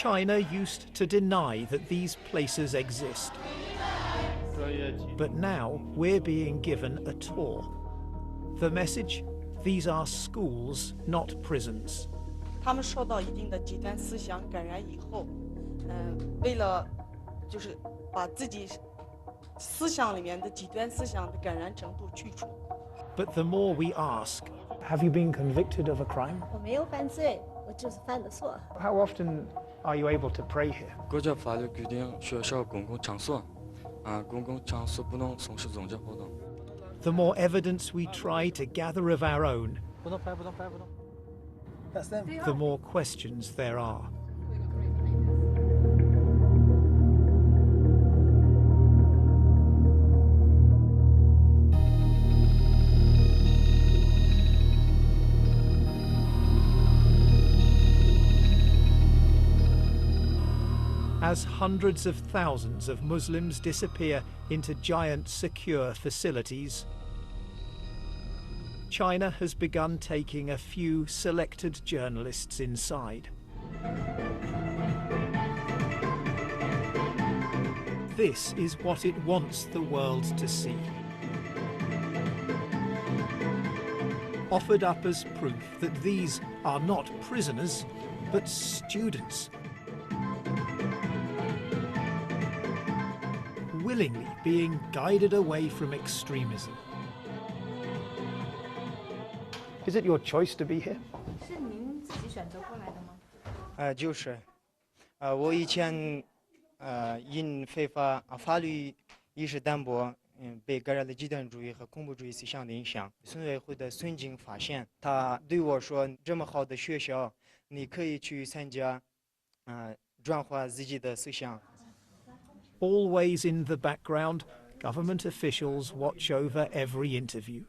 China used to deny that these places exist. But now we're being given a tour. The message? These are schools, not prisons. 他们受到一定的极端思想感染以后，为了就是把自己思想里面的极端思想的感染程度去除。But the more we ask, have you been convicted of a crime? 我没有犯罪，我就是犯的错。 How often are you able to pray here? 国家法律规定，学校公共场所，公共场所不能从事宗教活动。 The more evidence we try to gather of our own, the more questions there are. As hundreds of thousands of Muslims disappear into giant secure facilities, China has begun taking a few selected journalists inside. This is what it wants the world to see. Offered up as proof that these are not prisoners, but students. Willingly being guided away from extremism. Is it your choice to be here? 是您自己选择过来的吗？就是，我以前因非法法律意识淡薄，被感染了极端主义和恐怖主义思想的影响。村委会的孙静发现，他对我说：“这么好的学校，你可以去参加，转化自己的思想。” Always in the background, government officials watch over every interview.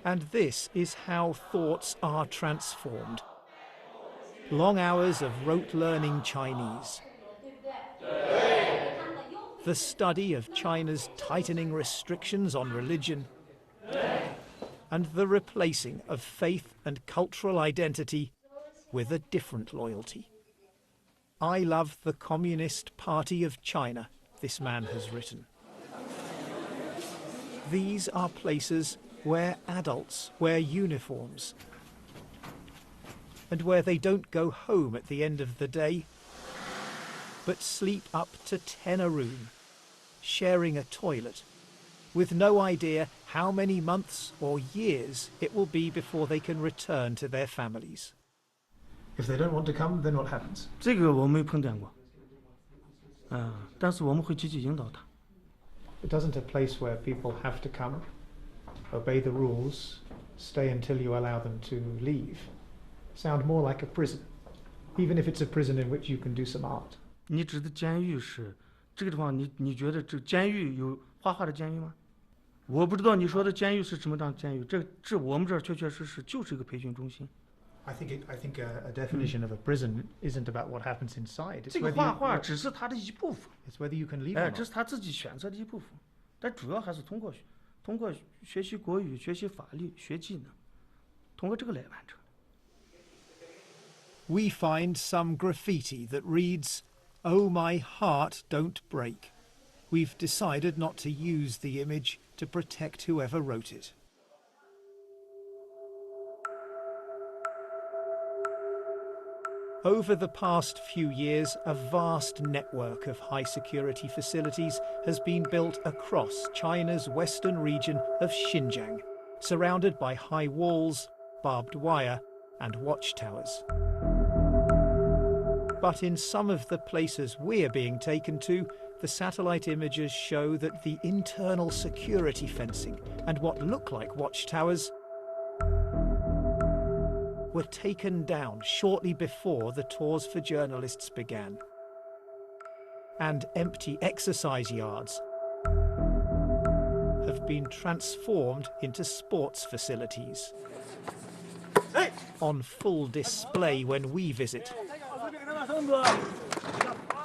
And this is how thoughts are transformed. Long hours of rote learning Chinese. The study of China's tightening restrictions on religion. And the replacing of faith and cultural identity with a different loyalty. I love the Communist Party of China, this man has written. These are places where adults wear uniforms and where they don't go home at the end of the day, but sleep up to 10 a room, sharing a toilet, with no idea how many months or years it will be before they can return to their families. If they don't want to come, then what happens? 这个我没碰见过，但是我们会积极引导他。 It doesn't a place where people have to come, obey the rules, stay until you allow them to leave, sound more like a prison, even if it's a prison in which you can do some art. 你指的监狱是这个地方，你觉得这监狱有画画的监狱吗？我不知道你说的监狱是什么样的监狱，这我们这儿确确实实就是一个培训中心。 I think a definition of a prison isn't about what happens inside. It's 这个 whether 画 you, 画只是他的一部分， it's whether you can leave or 哎， not. 这是他自己选择的一部分，但主要还是通过学习国语、学习法律、学技能，通过这个来完成。 We find some graffiti that reads, "Oh my heart, don't break." We've decided not to use the image to protect whoever wrote it. Over the past few years, a vast network of high-security facilities has been built across China's western region of Xinjiang, surrounded by high walls, barbed wire, and watchtowers. But in some of the places we're being taken to, the satellite images show that the internal security fencing and what look like watchtowers were taken down shortly before the tours for journalists began. And empty exercise yards have been transformed into sports facilities. On full display when we visit.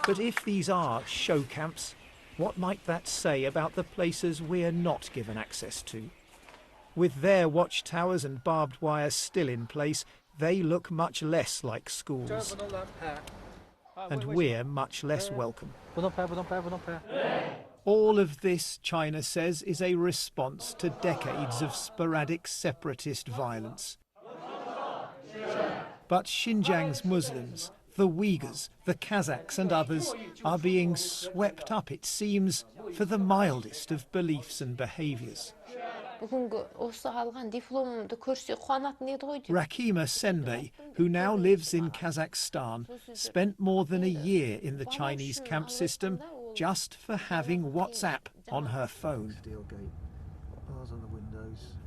But if these are show camps, what might that say about the places we're not given access to? With their watchtowers and barbed wire still in place, they look much less like schools. And we're much less welcome. All of this, China says, is a response to decades of sporadic separatist violence. But Xinjiang's Muslims, the Uyghurs, the Kazakhs and others are being swept up, it seems, for the mildest of beliefs and behaviours. Rakima Senbei, who now lives in Kazakhstan, spent more than a year in the Chinese camp system just for having WhatsApp on her phone.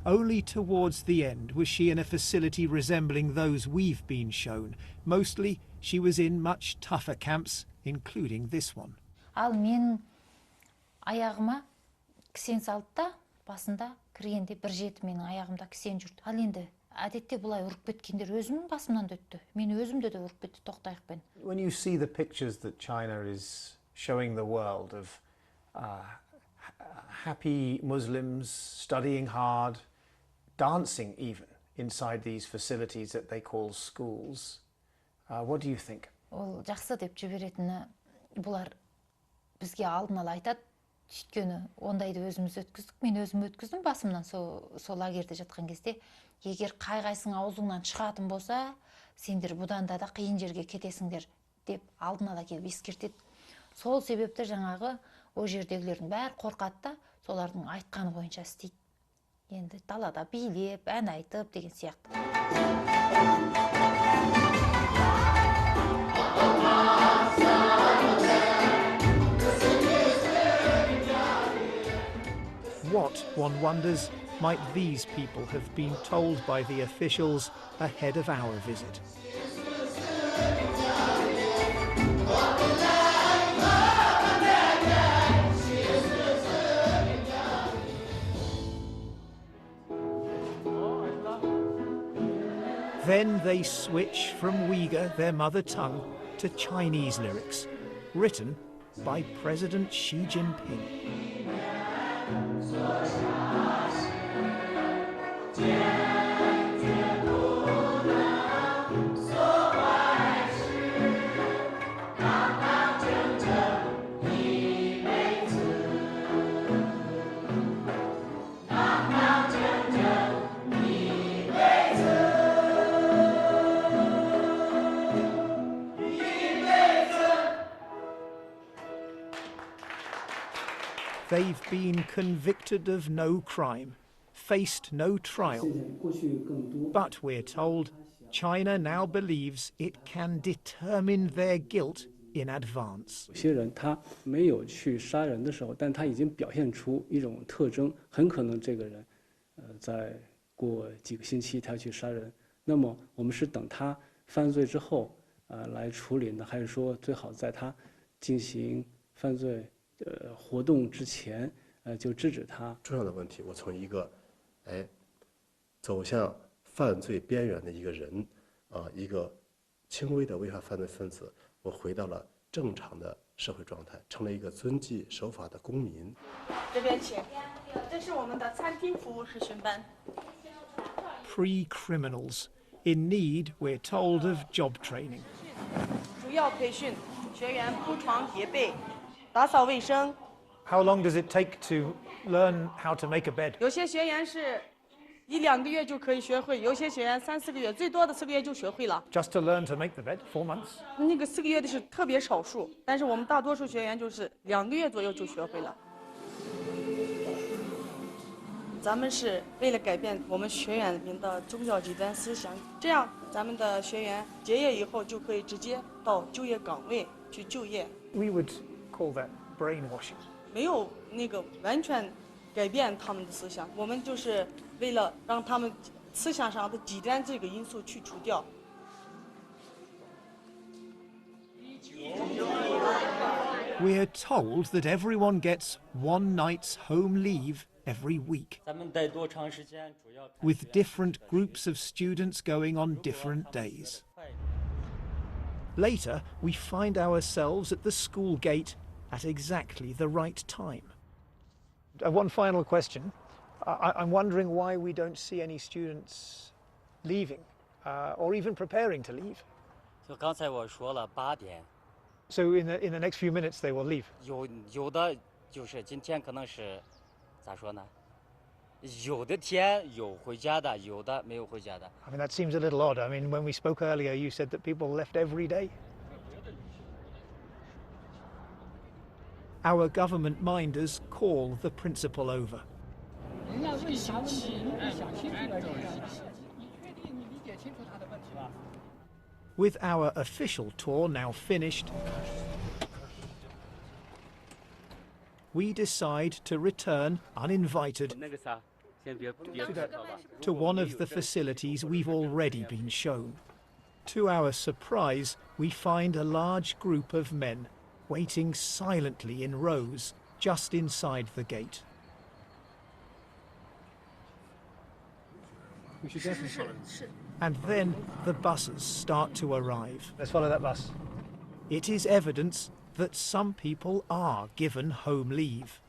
Only towards the end was she in a facility resembling those we've been shown. Mostly, she was in much tougher camps, including this one. Басында кіргенде бір жеті менің аяғымда кісен жүрді. Ал енді әдетте бұлай ұрып кеткендер өзімнің басымнан да өтті. Мен өзімді де ұрып кетті тоқтайықпен. When you see the pictures that China is showing the world of happy Muslims studying hard, dancing even inside these facilities that they call schools, what do you think? Ол жақсы деп жіберетіні бұлар бізге алдын ала айтады. Өйткені ондайды өзіміз өткіздік, мен өзім өткіздім басымнан сол лагерьде жатқан кезде. Егер қай-қайсың аузыңнан шығатын болса, сендер бұдан да қиын жерге кетесіңдер деп алдын ала келіп ескертеді. Сол себепті жаңағы о жердегілердің бәрі қорқады да, солардың айтқаны бойынша істейді. Енді далада билеп, ән айтып деген сияқты. What, one wonders, might these people have been told by the officials ahead of our visit? Then they switch from Uyghur, their mother tongue, to Chinese lyrics, written by President Xi Jinping. They've been convicted of no crime, faced no trial. But we're told China now believes it can determine their guilt in advance. 有些人他没有去杀人的时候，但他已经表现出一种特征，很可能这个人，在过几个星期他去杀人。那么我们是等他犯罪之后，来处理呢，还是说最好在他进行犯罪活动之前，就制止他？重要的问题，我从一个，走向犯罪边缘的一个人，一个轻微的违法犯罪分子，我回到了正常的社会状态，成了一个遵纪守法的公民。这边请，这是我们的餐厅服务实训班。Pre-criminals in need, we're told, of job training. 主要培训学员铺床叠被。打扫卫生。How long does it take to learn how to make a bed? 有些学员是1-2个月就可以学会，有些学员3-4个月，最多的4个月就学会了。Just to learn to make the bed, 4 months? 那个4个月的是特别少数，但是我们大多数学员就是2个月左右就学会了。咱们是为了改变我们学员们的宗教极端思想，这样咱们的学员结业以后就可以直接到就业岗位去就业。We would call that brainwashing. 没有那个完全改变他们的思想，我们就是为了让他们思想上的极端这个因素去除掉。We're told that everyone gets 1 night's home leave every week, with different groups of students going on different days. Later, we find ourselves at the school gate at exactly the right time. One final question. I'm wondering why we don't see any students leaving or even preparing to leave. 就刚才我说了8点。 So in the next few minutes they will leave. 有的就是今天可能是咋说呢？有的天有回家的，有的没有回家的。 I mean, that seems a little odd. I mean, when we spoke earlier, you said that people left every day. Our government minders call the principal over. With our official tour now finished, we decide to return uninvited to one of the facilities we've already been shown. To our surprise, we find a large group of men waiting silently in rows just inside the gate. And then the buses start to arrive. Let's follow that bus. It is evidence that some people are given home leave.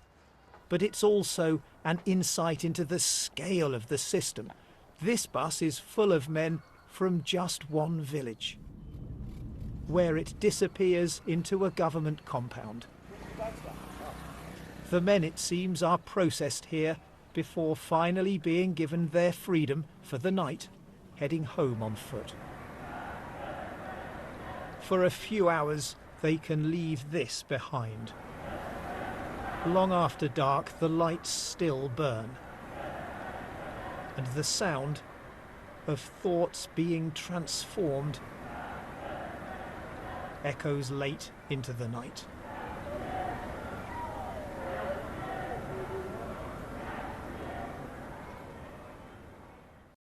But it's also an insight into the scale of the system. This bus is full of men from just one village, where it disappears into a government compound. The men, it seems, are processed here before finally being given their freedom for the night, heading home on foot. For a few hours, they can leave this behind. Long after dark, the lights still burn, and the sound of thoughts being transformed echoes late into the night.